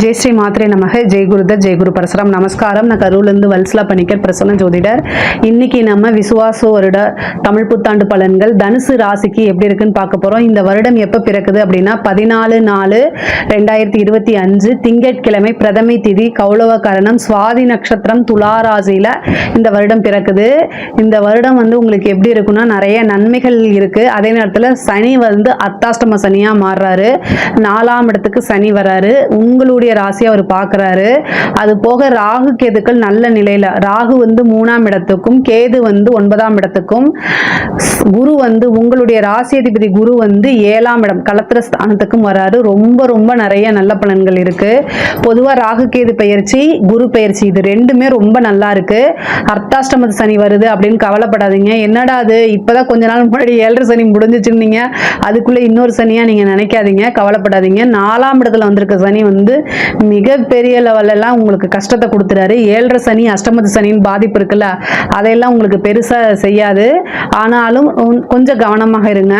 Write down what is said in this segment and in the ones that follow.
ஜெய் ஸ்ரீ மாத்ரே நமக. ஜெய் குருதர், ஜெய் குரு பரசுராம். நமஸ்காரம். நான் கரூர்லேருந்து வல்சலா பணிக்கர், பிரசன்ன ஜோதிடர். இன்னைக்கு நம்ம விசுவாச வருட தமிழ் புத்தாண்டு பலன்கள் தனுசு ராசிக்கு எப்படி இருக்குன்னு பார்க்க போறோம். இந்த வருடம் எப்ப பிறக்குது அப்படின்னா 14/4/2025 திங்கட்கிழமை, பிரதமை திதி, கௌளவ கரணம், சுவாதி நட்சத்திரம், துலா ராசியில இந்த வருடம் பிறக்குது. இந்த வருடம் உங்களுக்கு எப்படி இருக்குன்னா நிறைய நன்மைகள் இருக்கு. அதே நேரத்தில் சனி அர்த்தாஷ்டம சனியா மாறுறாரு. 4ஆம் இடத்துக்கு சனி வராரு. உங்களுடைய ராசி அவர் பார்க்கிறாரு. அது போக ராகு கேதுக்கள் நல்ல நிலையில, ராகு 3ஆம் இடத்துக்கும், கேது 9ஆம் இடத்துக்கும், குரு உங்களுடைய ராசி அதிபதி குரு 7ஆம் இடம் களத்திர ஸ்தானத்துக்கும் வராரு. ரொம்ப ரொம்ப நிறைய நல்ல பலன்கள் இருக்கு. பொதுவா ராகு கேது பெயர்ச்சி, குரு பெயர்ச்சி இது ரெண்டுமே ரொம்ப நல்லா இருக்கு. அர்த்தாஷ்டம சனி வருது அப்படின்னு கவலைப்படாதீங்க. என்னடா அது இப்பதான் கொஞ்ச நாள் முன்னாடி 7.5 சனி முடிஞ்சிச்சுன்னீங்க, அதுக்குள்ள இன்னொரு சனியா நீங்க நினைக்காதீங்க, கவலைப்படாதீங்க. 4ஆம் இடத்துல வந்திருக்க சனி மிகப்பெரிய லெவல்ல எல்லாம் உங்களுக்கு கஷ்டத்தை கொடுத்துறாரு. 7.5 சனி, அஷ்டமத்து சனின்னு பாதிப்பு இருக்குல்ல, அதையெல்லாம் உங்களுக்கு பெருசா செய்யாது. ஆனாலும் கொஞ்சம் கவனமாக இருங்க.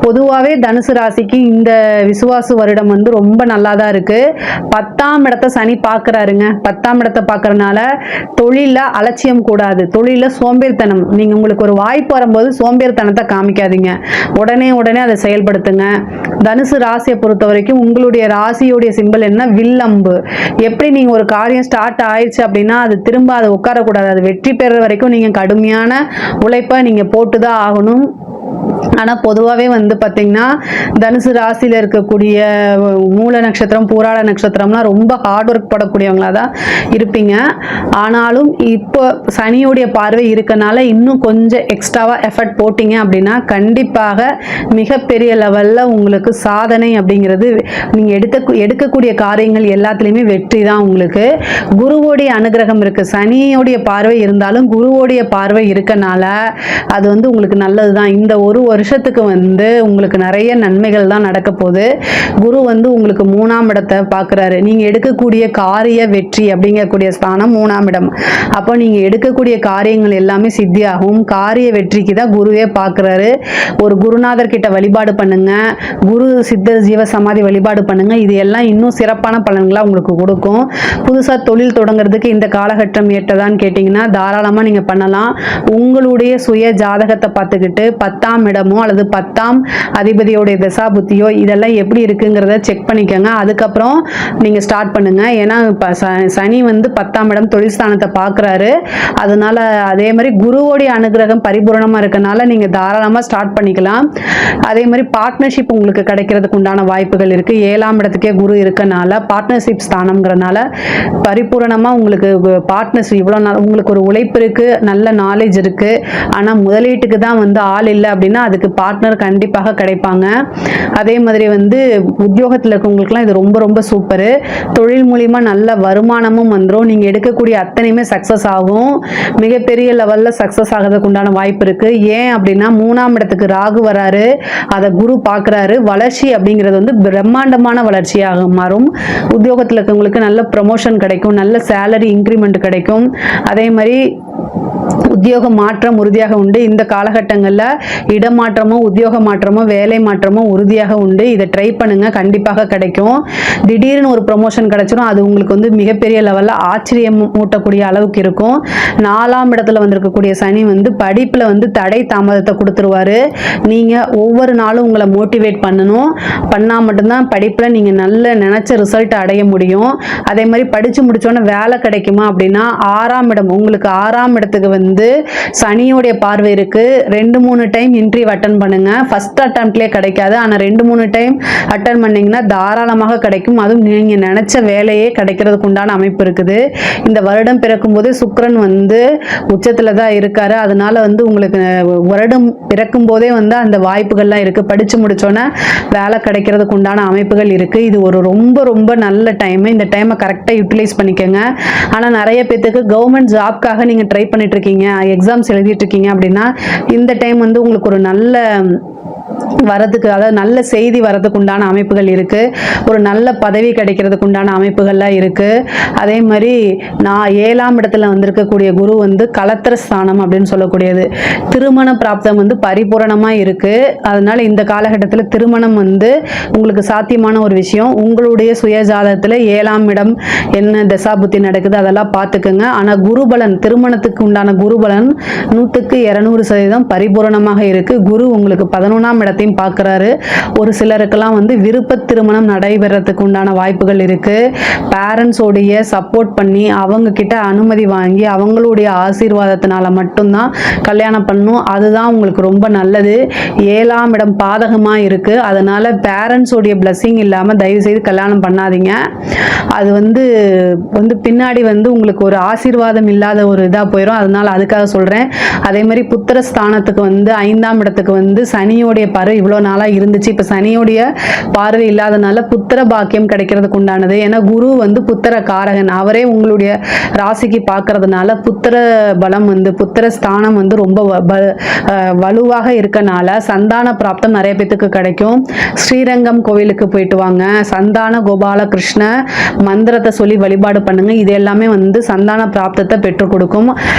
பொதுவாகவே தனுசு ராசிக்கு இந்த விசுவாச வருடம் ரொம்ப நல்லா தான் இருக்கு. 10ஆம் இடத்தை சனி பார்க்கறாருங்க. 10ஆம் இடத்தை பார்க்கறதுனால தொழில அலட்சியம் கூடாது, தொழில சோம்பேறித்தனம். நீங்க உங்களுக்கு ஒரு வாய்ப்பு வரும்போது சோம்பேறித்தனத்தை காமிக்காதீங்க, உடனே அதை செயல்படுத்துங்க. தனுசு ராசியை பொறுத்த வரைக்கும் உங்களுடைய ராசியோடைய சிம்பல் என்ன? வில்லம்பு. எப்படி நீங்க ஒரு காரியம் ஸ்டார்ட் ஆயிடுச்சு அப்படின்னா அது திரும்ப அது உட்காரக்கூடாது. அது வெற்றி பெற வரைக்கும் நீங்க கடுமையான உழைப்பை நீங்க போட்டுதான் ஆகணும். ஆனா பொதுவாகவே பார்த்தீங்கன்னா தனுசு ராசியில இருக்கக்கூடிய மூல நட்சத்திரம், பூராட நட்சத்திரம்லாம் ரொம்ப ஹார்ட் ஒர்க் போடக்கூடியவங்களா தான் இருப்பீங்க. ஆனாலும் இப்போ சனியுடைய பார்வை இருக்கனால இன்னும் கொஞ்சம் எக்ஸ்ட்ராவா எஃபர்ட் போட்டீங்க அப்படின்னா கண்டிப்பாக மிகப்பெரிய லெவல்ல உங்களுக்கு சாதனை அப்படிங்கிறது, நீங்க எடுக்கக்கூடிய காரியங்கள் எல்லாத்துலேயுமே வெற்றி தான் உங்களுக்கு. குருவோடைய அனுகிரகம் இருக்கு. சனியோடைய பார்வை இருந்தாலும் குருவோடைய பார்வை இருக்கனால அது உங்களுக்கு நல்லது தான். இந்த ஒரு வருஷத்துக்கு உங்களுக்கு நிறைய நன்மைகள் தான் நடக்க போகுது. குரு உங்களுக்கு 3ஆம் இடத்தை பார்க்கிறாரு. நீங்க எடுக்கக்கூடிய காரிய வெற்றி அப்படிங்கக்கூடிய ஸ்தானம் 3ஆம் இடம். அப்போ நீங்க எடுக்கக்கூடிய காரியங்கள் எல்லாமே சித்தியாகும். காரிய வெற்றிக்கு தான் குருவே பார்க்கிறாரு. ஒரு குருநாதர் கிட்ட வழிபாடு பண்ணுங்க, குரு சித்தர் ஜீவ சமாதி வழிபாடு பண்ணுங்க. இது எல்லாம் இன்னும் சிறப்பான பலன்களா உங்களுக்கு கொடுக்கும். புதுசா தொழில் தொடங்குறதுக்கு இந்த காலகட்டம் ஏற்றதான்னு கேட்டீங்கன்னா தாராளமா நீங்க பண்ணலாம். உங்களுடைய சுய ஜாதகத்தை பார்த்துக்கிட்டு 10ஆம் இடமோ அல்லது 10ஆம் அதிபதியோடைய தசா புத்தியோ இதெல்லாம் எப்படி இருக்குங்கிறத செக் பண்ணிக்கோங்க. அதுக்கப்புறம் நீங்க ஸ்டார்ட் பண்ணுங்க. ஏன்னா சனி 10ஆம் இடம் தொழில் ஸ்தானத்தை பார்க்கிறாரு. அதனால அதே மாதிரி குருவோடைய அனுகிரகம் பரிபூரணமா இருக்கனால நீங்க தாராளமா ஸ்டார்ட் பண்ணிக்கலாம். அதே மாதிரி பார்ட்னர்ஷிப் உங்களுக்கு கிடைக்கிறதுக்கு உண்டான வாய்ப்புகள் இருக்கு. 7ஆம் இடத்துக்கே குரு இருக்கனால பார்ட்னர்ஷிப் ஸ்தானம்ங்கிறனால பரிபூரணமா உங்களுக்கு பார்ட்னர்ஷிப் இவ்வளவு நாள் உங்களுக்கு ஒரு உழைப்பு இருக்கு, நல்ல நாலேஜ் இருக்கு. ஆனா முதலீட்டுக்கு தான் ஆள் இல்லை அப்படின்னா அதுக்கு பார்ட்னர் கண்டிப்பாக கிடைப்பாங்க. அதே மாதிரி உத்தியோகத்தில் இருக்கவங்களுக்குலாம் இது ரொம்ப ரொம்ப சூப்பரு. தொழில் மூலியமா நல்ல வருமானமும் வந்துடும். நீங்க எடுக்கக்கூடிய அத்தனையுமே சக்சஸ் ஆகும். மிகப்பெரிய லெவல்ல சக்சஸ் ஆகிறதுக்கு உண்டான வாய்ப்பு இருக்கு. ஏன் அப்படின்னா 3ஆம் இடத்துக்கு ராகு வராரு, அதை குரு பார்க்கிறாரு. வளர்ச்சி அப்படிங்கிறது பிரம்மாண்டமான வளர்ச்சியாக மாறும். உத்தியோகத்தில் இருக்கவங்களுக்கு நல்ல ப்ரமோஷன் கிடைக்கும், நல்ல சேலரி இன்க்ரிமெண்ட் கிடைக்கும். அதே மாதிரி உத்தியோக மாற்றம் உறுதியாக உண்டு. இந்த காலகட்டங்களில் இடமாற்றமோ உத்தியோக மாற்றமோ வேலை மாற்றமோ உறுதியாக உண்டு. இதை ட்ரை பண்ணுங்க, கண்டிப்பாக கிடைக்கும். திடீர்னு ஒரு ப்ரமோஷன் கிடைச்சிடும். அது உங்களுக்கு மிகப்பெரிய லெவலில் ஆச்சரியம் மூட்டக்கூடிய அளவுக்கு இருக்கும். 4ஆம் இடத்துல வந்திருக்கக்கூடிய சனி படிப்புல தடை தாமதத்தை கொடுத்துருவாரு. நீங்க ஒவ்வொரு நாளும் உங்களை மோட்டிவேட் பண்ணணும். பண்ணா மட்டும்தான் படிப்புல நீங்க நல்ல நினைச்ச ரிசல்ட் அடைய முடியும். அதே மாதிரி படிச்சு முடிச்சோன்னே வேலை கிடைக்குமா அப்படின்னா 6ஆம் இடம் உங்களுக்கு 6ஆம் இடத்துக்கு சனியோடைய பார்வை இருக்கு. 2-3 டைம் இன்டர்வியூ அட்டன் பண்ணுங்க. ஃபர்ஸ்ட் அட்டெம்ப்ட்லயே கிடைக்காது, ஆனா 2-3 டைம் அட்டன் பண்ணீங்கன்னா தாராளமாக கிடைக்கும். அதுவும் நீங்க நினைச்ச வேலையே கிடைக்கிறதுக்கு உண்டான அமைப்பு இருக்குது. இந்த வருடம் பிறக்கும் போது சுக்கிரன் உச்சத்துல தான் இருக்காரு. அதனால உங்களுக்கு வருடம் பிறக்கும் போதே அந்த வாய்ப்புகள்லாம் இருக்கு. படிச்சு முடிச்சோன்னே வேலை கிடைக்கிறதுக்கு உண்டான அமைப்புகள் இருக்கு. இது ஒரு ரொம்ப ரொம்ப நல்ல டைம். இந்த டைமை கரெக்டா யூட்டிலைஸ் பண்ணிக்கோங்க. ஆனா நிறைய பேத்துக்கு கவர்மெண்ட் ஜாப்காக நீங்க ட்ரை பண்ணிட்டு இருக்கீங்க, எக்ஸாம்ஸ் எழுதிட்டு இருக்கீங்க அப்படின்னா இந்த டைம் உங்களுக்கு ஒரு நல்ல வரதுக்கு, அதாவது நல்ல செய்தி வரதுக்கு உண்டான அமைப்புகள் இருக்கு. ஒரு நல்ல பதவி கிடைக்கிறதுக்கு உண்டான அமைப்புகள்லாம் இருக்கு. அதே மாதிரி நான் 7ஆம் இடத்துல வந்திருக்கக்கூடிய குரு வந்து கலத்திர ஸ்தானம் அப்படின்னு சொல்லக்கூடியது. திருமண பிராப்தம் வந்து பரிபூரணமா இருக்கு. அதனால இந்த காலகட்டத்தில் திருமணம் வந்து உங்களுக்கு சாத்தியமான ஒரு விஷயம். உங்களுடைய சுயஜாதகத்தில் 7ஆம் இடம் என்ன தசாபுத்தி நடக்குது அதெல்லாம் பார்த்துக்குங்க. ஆனால் குருபலன், திருமணத்துக்கு உண்டான குருபலன் 100க்கு 200% பரிபூரணமாக இருக்கு. குரு உங்களுக்கு 11ஆம் இடத்தையும் பார்க்குறாரு. ஒரு சிலருக்கெல்லாம் வந்து விருப்ப திருமணம் நடைபெறத்துக்கு உண்டான வாய்ப்புகள் இருக்கு. பேரண்ட்ஸோடைய சப்போர்ட் பண்ணி அவங்க கிட்ட அனுமதி வாங்கி அவங்களுடைய ஆசீர்வாதத்தினால மட்டும்தான் கல்யாணம் பண்ணணும். அதுதான் உங்களுக்கு ரொம்ப நல்லது. 7ஆம் இடம் பாதகமாக இருக்கு. அதனால பேரண்ட்ஸோடைய பிளஸ்ஸிங் இல்லாமல் தயவு செய்து கல்யாணம் பண்ணாதீங்க. அது வந்து பின்னாடி வந்து உங்களுக்கு ஒரு ஆசீர்வாதம் இல்லாத ஒரு இதாக போயிடும். அதனால அதுக்காக சொல்கிறேன். அதே மாதிரி புத்திர ஸ்தானத்துக்கு வந்து 5ஆம் இடத்துக்கு வந்து சனியோடைய பார்வை இவ்வளோ நாளாக இருந்துச்சு. இப்போ சனியோடைய பார்வை இல்லாதனால புத்திர பாக்கியம் கிடைக்கிறதுக்கு உண்டானது. ஏன்னா குரு வந்து புத்திர காரகன், அவரே உங்களுடைய ராசிக்கு பார்க்கறதுனால புத்திர பலம் வந்து புத்திர ஸ்தானம் வந்து ரொம்ப வலுவாக இருக்கனால சந்தான பிராப்தம் நிறைய பேத்துக்கு கிடைக்கும். ஸ்ரீரங்கம் கோவிலுக்கு போயிட்டு வாங்க, சந்தான கோபால கிருஷ்ண மந்திரத்தை சொல்லி வழிபாடு பண்ணுங்க. இது எல்லாமே வந்து சந்தான பிராப்தத்தை பெற்றுக் கொடுக்கும்.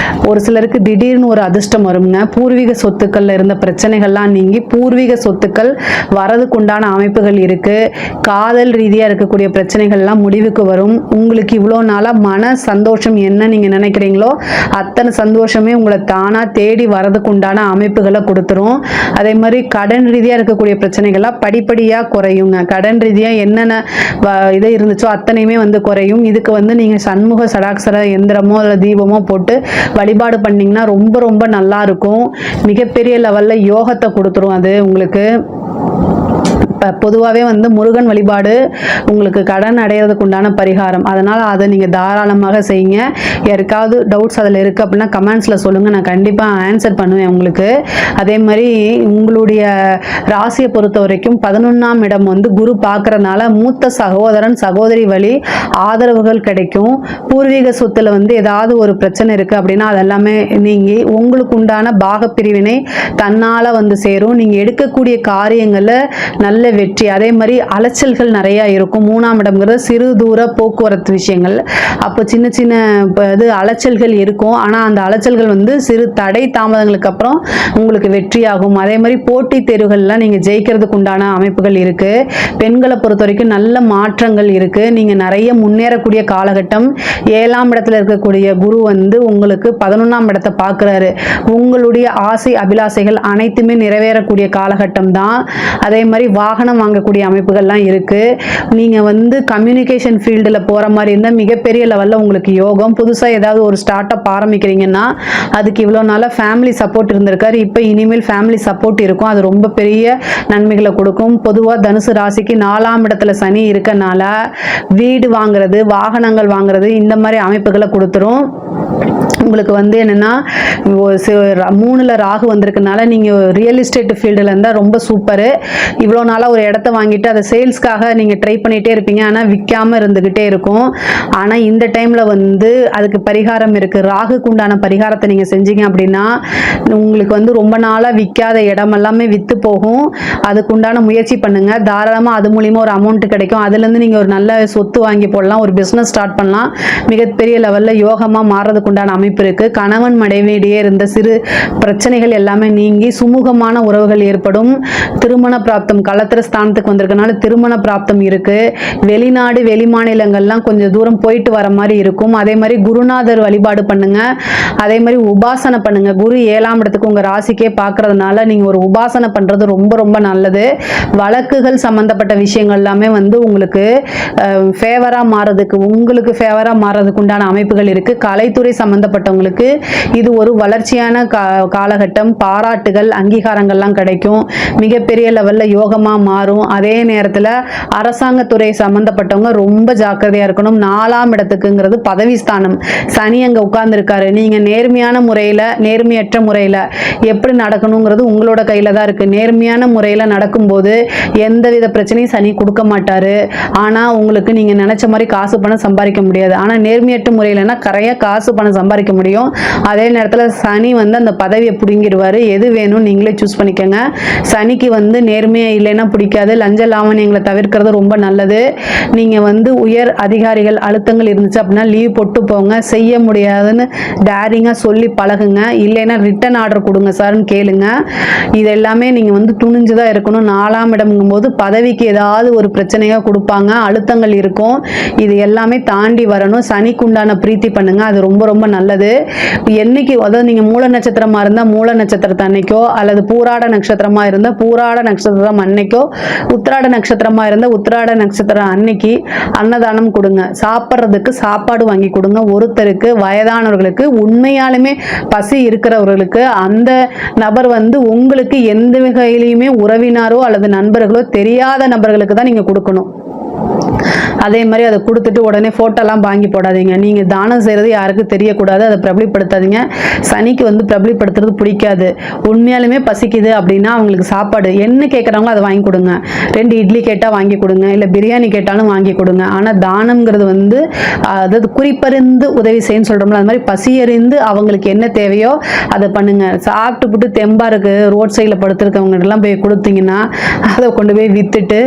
ஒரு சிலருக்கு திடீர்னு ஒரு அதிர்ஷ்டம் வருங்க. பூர்வீக சொத்துக்கள்ல இருந்த பிரச்சனைகள்லாம் நீங்கி பூர்வீக சொத்துக்கள் வரதுக்குண்டான அமைப்புகள் இருக்கு. காதல் ரீதியா இருக்கக்கூடிய பிரச்சனைகள்லாம் முடிவுக்கு வரும். உங்களுக்கு இவ்வளோ நாளா மன சந்தோஷம் என்ன நீங்க நினைக்கிறீங்களோ அத்தனை சந்தோஷமே உங்களை தானா தேடி வரதுக்கு உண்டான அமைப்புகளை கொடுத்துரும். அதே மாதிரி கடன் ரீதியா இருக்கக்கூடிய பிரச்சனைகள்லாம் படிப்படியா குறையுங்க. கடன் ரீதியா என்னென்ன இது இருந்துச்சோ அத்தனையுமே வந்து குறையும். இதுக்கு வந்து நீங்க சண்முக சடாக்சர எந்திரமோ இல்லை தீபமோ போட்டு வழிபாடு பண்ணீங்கன்னா ரொம்ப ரொம்ப நல்லா இருக்கும். மிகப்பெரிய லெவல்ல யோகத்தை கொடுத்துரும் அது உங்களுக்கு. இப்போ பொதுவாகவே வந்து முருகன் வழிபாடு உங்களுக்கு கடன் அடையிறதுக்கு உண்டான பரிகாரம். அதனால் அதை நீங்கள் தாராளமாக செய்யுங்க. யாருக்காவது டவுட்ஸ் அதில் இருக்குது அப்படின்னா கமெண்ட்ஸில் சொல்லுங்கள், நான் கண்டிப்பாக ஆன்சர் பண்ணுவேன் உங்களுக்கு. அதே மாதிரி உங்களுடைய ராசியை பொறுத்த வரைக்கும் 11ஆம் இடம் வந்து குரு பார்க்குறதுனால மூத்த சகோதரன் சகோதரி வழி ஆதரவுகள் கிடைக்கும். பூர்வீக சொத்தில் வந்து ஏதாவது ஒரு பிரச்சனை இருக்குது அப்படின்னா அதெல்லாமே நீங்கி உங்களுக்கு உண்டான பாகப்பிரிவினை தன்னால் வந்து சேரும். நீங்கள் எடுக்கக்கூடிய காரியங்களில் நல்ல வெற்றி. அதே மாதிரி அலைச்சல்கள் நிறைய இருக்கும். 3ஆம் இடம்ங்கிறது சிறு தூர போக்குவரத்து விஷயங்கள். அப்போ சின்ன சின்ன இது அலைச்சல்கள் இருக்கும். ஆனால் அந்த அலைச்சல்கள் வந்து சிறு தடை தாமதங்களுக்கு அப்புறம் உங்களுக்கு வெற்றியாகும். அதே மாதிரி போட்டித் தேர்வுகள்லாம் நீங்கள் ஜெயிக்கிறதுக்கு உண்டான அமைப்புகள் இருக்கு. பெண்களை பொறுத்த வரைக்கும் நல்ல மாற்றங்கள் இருக்கு. நீங்கள் நிறைய முன்னேறக்கூடிய காலகட்டம். 7ஆம் இடத்துல இருக்கக்கூடிய குரு வந்து உங்களுக்கு 11ஆம் இடத்தை பார்க்குறாரு. உங்களுடைய ஆசை அபிலாசைகள் அனைத்துமே நிறைவேறக்கூடிய காலகட்டம் தான். அதே மாதிரி வாகனம் வாங்கக்கூடிய அமைப்புகள்லாம் இருக்கு. நீங்க வந்து கம்யூனிகேஷன் ஃபீல்டில் போற மாதிரி இருந்தால் மிகப்பெரிய லெவலில் உங்களுக்கு யோகம். புதுசாக ஏதாவது ஒரு ஸ்டார்ட் அப் ஆரம்பிக்கிறீங்கன்னா அதுக்கு இவ்வளோ நாளாக ஃபேமிலி சப்போர்ட் இருந்திருக்காரு. இப்போ இனிமேல் ஃபேமிலி சப்போர்ட் இருக்கும். அது ரொம்ப பெரிய நன்மைகளை கொடுக்கும். பொதுவாக தனுசு ராசிக்கு 4ஆம் இடத்துல சனி இருக்கனால வீடு வாங்குறது, வாகனங்கள் வாங்குறது இந்த மாதிரி அமைப்புகளை கொடுத்துரும். உங்களுக்கு வந்து என்னென்னா 3ல் ராகு வந்திருக்கனால நீங்கள் ரியல் எஸ்டேட் ஃபீல்டில் இருந்தால் ரொம்ப சூப்பரு. இவ்வளோ நாளாக ஒரு இடத்த வாங்கிட்டு அதை சேல்ஸ்க்காக நீங்கள் ட்ரை பண்ணிகிட்டே இருப்பீங்க. ஆனால் விற்காமல் இருந்துக்கிட்டே இருக்கும். ஆனால் இந்த டைமில் வந்து அதுக்கு பரிகாரம் இருக்குது. ராகுக்கு உண்டான பரிகாரத்தை நீங்கள் செஞ்சீங்க அப்படின்னா உங்களுக்கு வந்து ரொம்ப நாளாக விற்காத இடம் எல்லாமே விற்று போகும். அதுக்கு உண்டான முயற்சி பண்ணுங்கள். தாராளமாக அது மூலிமா ஒரு அமௌண்ட் கிடைக்கும். அதுலேருந்து நீங்கள் ஒரு நல்ல சொத்து வாங்கி போடலாம், ஒரு பிஸ்னஸ் ஸ்டார்ட் பண்ணலாம். மிகப்பெரிய லெவலில் யோகமாக மாறுறதுக்கு உண்டான அமைப்பு இருக்கு. கணவன் மனைவியிடையே இருந்த சிறு பிரச்சனைகள் எல்லாமே நீங்கி சுமூகமான உறவுகள் ஏற்படும். திருமண பிராப்தம் கலத்திர ஸ்தானத்துக்கு வந்திருக்கனால திருமண பிராப்தம் இருக்கு. வெளிநாடு வெளி மாநிலங்கள்லாம் கொஞ்சம் தூரம் போயிட்டு வர மாதிரி இருக்கும். அதே மாதிரி குருநாதர் வழிபாடு பண்ணுங்க. அதே மாதிரி உபாசனை பண்ணுங்க. குரு 7ஆம் இடத்துக்கு உங்க ராசிக்கே பார்க்கறதுனால நீங்க ஒரு உபாசனை பண்றது ரொம்ப ரொம்ப நல்லது. வழக்குகள் சம்பந்தப்பட்ட விஷயங்கள் எல்லாமே வந்து உங்களுக்கு ஃபேவரா மாறதுக்கு, உங்களுக்கு ஃபேவரா மாறதுக்கு உண்டான அமைப்புகள் இருக்கு. கலைத்துறை சம்பந்தப்பட்டவங்களுக்கு இது ஒரு வளர்ச்சியான காலகட்டம். பாராட்டுகள் அங்கீகாரங்கள்லாம் கிடைக்கும். மிகப்பெரிய லெவலில் யோகமாக மாறும். அதே நேரத்தில் அரசாங்கத்துறை சம்பந்தப்பட்டவங்க ரொம்ப ஜாக்கிரதையாக இருக்கணும். 4ஆம் இடத்துக்குங்கிறது பதவி ஸ்தானம். சனி அங்கே உட்கார்ந்துருக்காரு. நீங்கள் நேர்மையான முறையில் நேர்மையற்ற முறையில் எப்படி நடக்கணுங்கிறது உங்களோட கையில் தான் இருக்குது. நேர்மையான முறையில் நடக்கும்போது எந்தவித பிரச்சனையும் சனி கொடுக்க மாட்டார். ஆனால் உங்களுக்கு நீங்கள் நினச்ச மாதிரி காசு பணம் சம்பாதிக்க முடியாது. ஆனால் நேர்மையற்ற முறையில்னா கரையாக காசு பணம் சம்பாதிக்க சம்பாதிக்க முடியும். அதே நேரத்தில் சனி வந்து அந்த பதவியை பிடுங்கிடுவார். எது வேணும் நீங்களே சூஸ் பண்ணிக்கோங்க. சனிக்கு வந்து நேர்மையாக இல்லைன்னா பிடிக்காது. லஞ்ச லாவணியங்களை தவிர்க்கிறது ரொம்ப நல்லது. நீங்கள் வந்து உயர் அதிகாரிகள் அழுத்தங்கள் இருந்துச்சு அப்படின்னா லீவ் போட்டு போங்க. செய்ய முடியாதுன்னு டேரிங்காக சொல்லி பழகுங்க. இல்லைன்னா ரிட்டன் ஆர்டர் கொடுங்க சார்னு கேளுங்க. இது எல்லாமே நீங்கள் வந்து துணிஞ்சுதான் இருக்கணும். 4ஆம் இடம்ங்கும் போது பதவிக்கு ஏதாவது ஒரு பிரச்சனையாக கொடுப்பாங்க, அழுத்தங்கள் இருக்கும். இது எல்லாமே தாண்டி வரணும். சனிக்கு உண்டான பிரீத்தி பண்ணுங்க, அது ரொம்ப ரொம்ப நல்லது. என்னைக்கு அதாவது நீங்கள் மூல நட்சத்திரமா இருந்தால் மூல நட்சத்திரத்தை அன்னைக்கோ, அல்லது பூராட நட்சத்திரமா இருந்தால் பூராட நட்சத்திரம் அன்னைக்கோ, உத்திராட நட்சத்திரமா இருந்தால் உத்திராட நட்சத்திரம் அன்னைக்கு அன்னதானம் கொடுங்க. சாப்பிட்றதுக்கு சாப்பாடு வாங்கி கொடுங்க. ஒருத்தருக்கு வயதானவர்களுக்கு உண்மையாலுமே பசி இருக்கிறவர்களுக்கு அந்த நபர் வந்து உங்களுக்கு எந்த வகையிலையுமே உறவினாரோ அல்லது நண்பர்களோ தெரியாத நபர்களுக்கு தான் நீங்க கொடுக்கணும். அதே மாதிரி அதை கொடுத்துட்டு உடனே ஃபோட்டோலாம் வாங்கி போடாதீங்க. நீங்கள் தானம் செய்கிறது யாருக்கும் தெரியக்கூடாது, அதை பிரபலிப்படுத்தாதீங்க. சனிக்கு வந்து பிரபலிப்படுத்துறது பிடிக்காது. உண்மையாலுமே பசிக்குது அப்படின்னா அவங்களுக்கு சாப்பாடு என்ன கேட்குறாங்களோ அதை வாங்கி கொடுங்க. 2 இட்லி கேட்டால் வாங்கி கொடுங்க, இல்லை பிரியாணி கேட்டாலும் வாங்கி கொடுங்க. ஆனால் தானம்ங்கிறது வந்து அதாவது குறிப்பறிந்து உதவி செய்யன்னு சொல்கிறோம்ல, அது மாதிரி பசியறிந்து அவங்களுக்கு என்ன தேவையோ அதை பண்ணுங்க. சாப்பிட்டு புட்டு தெம்பா இருக்கு ரோட் சைடில் படுத்துருக்கவங்கலாம் போய் கொடுத்தீங்கன்னா அதை கொண்டு போய் விற்றுட்டு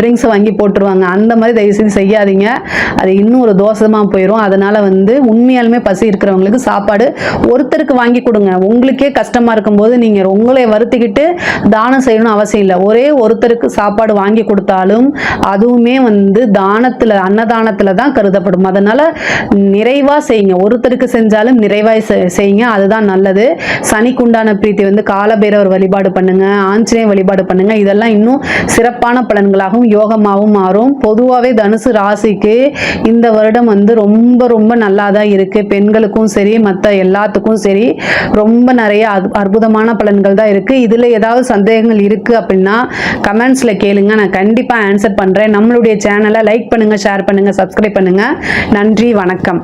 ட்ரிங்க்ஸை வாங்கி போட்டுருவாங்க. அந்த மாதிரி தயவு செய்து செய்யாதீங்க. அது இன்னும் ஒரு தோஷமாக போயிடும். அதனால வந்து உண்மையாலுமே பசி இருக்கிறவங்களுக்கு சாப்பாடு ஒருத்தருக்கு வாங்கி கொடுங்க. உங்களுக்கே கஷ்டமா இருக்கும்போது நீங்க உங்களை வருத்திக்கிட்டு தானம் செய்யணும் அவசியம் இல்லை. ஒரே ஒருத்தருக்கு சாப்பாடு வாங்கி கொடுத்தாலும் அதுவுமே வந்து தானத்துல அன்னதானத்துல தான் கருதப்படும். அதனால நிறைவா செய்யுங்க. ஒருத்தருக்கு செஞ்சாலும் நிறைவாய் செய்யுங்க, அதுதான் நல்லது. சனிக்குண்டான பிரீத்தி வந்து காலபைரவர் வழிபாடு பண்ணுங்க, ஆஞ்சநேய வழிபாடு பண்ணுங்க. இதெல்லாம் இன்னும் சிறப்பான பலன்களாகவும் யோகமாகவும் மாறும். பொதுவாகவே தனுசு ராசிக்கு இந்த வருடம் வந்து ரொம்ப ரொம்ப நல்லா தான் இருக்கு. பெண்களுக்கும் சரி மற்ற எல்லாத்துக்கும் சரி ரொம்ப நிறைய அற்புதமான பலன்கள் தான் இருக்கு. இதுல ஏதாவது சந்தேகங்கள் இருக்கு அப்படின்னா கமெண்ட்ஸ்ல கேளுங்க, நான் கண்டிப்பா ஆன்சர் பண்றேன். நம்மளுடைய சேனலை லைக் பண்ணுங்க, ஷேர் பண்ணுங்க, சப்ஸ்கிரைப் பண்ணுங்க. நன்றி, வணக்கம்.